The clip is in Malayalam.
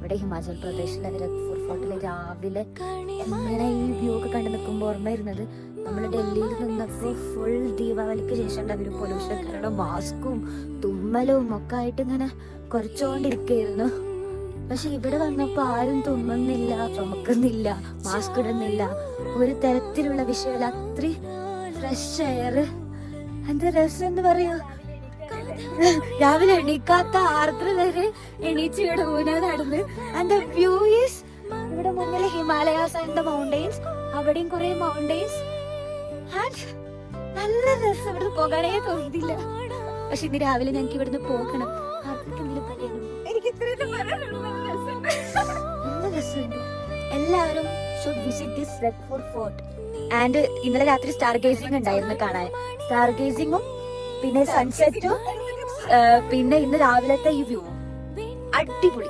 ഇവിടെ ഹിമാചൽ പ്രദേശിലെ രക്ഫൂർ ഫോർട്ടിലെ രാവിലെ ഇങ്ങനെ ഈ വ്യൂ ഒക്കെ കണ്ടു നിൽക്കുമ്പോൾ ഓർമ്മ വരുന്നത് നമ്മൾ ഡൽഹിയിൽ നിന്നപ്പോൾ ഫുൾ ദീപാവലിക്ക് ശേഷം ഒരു പൊല്യൂഷൻ കാരണം മാസ്കും തുമ്മലും ഒക്കെ ആയിട്ട് ഇങ്ങനെ കുറച്ചുകൊണ്ടിരിക്കുകയായിരുന്നു. പക്ഷെ ഇവിടെ വന്നപ്പോ ആരും തുമ്മുന്നില്ല, ചുമക്കുന്നില്ല, മാസ്ക് ഇടുന്നില്ല, ഒരു തരത്തിലുള്ള വിഷയമല്ല. അത്രയും ഫ്രഷ് എയർ, എന്താ രസം എന്ന് പറയാ. രാവിലെ എണീക്കാത്ത ആർദ്ര വരെ എണീച്ച് ഇവിടെ ഊന നടന്ന്. ആൻഡ് ദ വ്യൂ ഈസ്, ഇവിടെ മുന്നിൽ ഹിമാലയാസ് ആൻഡ് ദ മൗണ്ടെയിൻസ്, അവിടെയും കുറെ മൗണ്ടെയിൻസ്. ആൻഡ് നല്ല രസം, ഇവിടെ പോകാനേ തോന്നിയില്ല. പക്ഷെ ഇന്ന് രാവിലെ ഞങ്ങൾക്ക് ഇവിടുന്ന് പോകണം. ആർക്കെങ്കിലും പറയണം, എനിക്ക് നല്ല രസമുണ്ട്. എല്ലാവരും ഷുഡ് വിസിറ്റ് ദിസ് രക്ഫൂർ ഫോർട്ട്. ആൻഡ് ഇന്നലെ രാത്രി സ്റ്റാർ ഗേസിംഗ് ഉണ്ടായിരുന്നു കാണാൻ. സ്റ്റാർ ഗേസിംഗും പിന്നെ സൺസെറ്റും പിന്നെ ഇന്ന് രാവിലത്തെ ഈ വ്യൂ അടിപൊളി.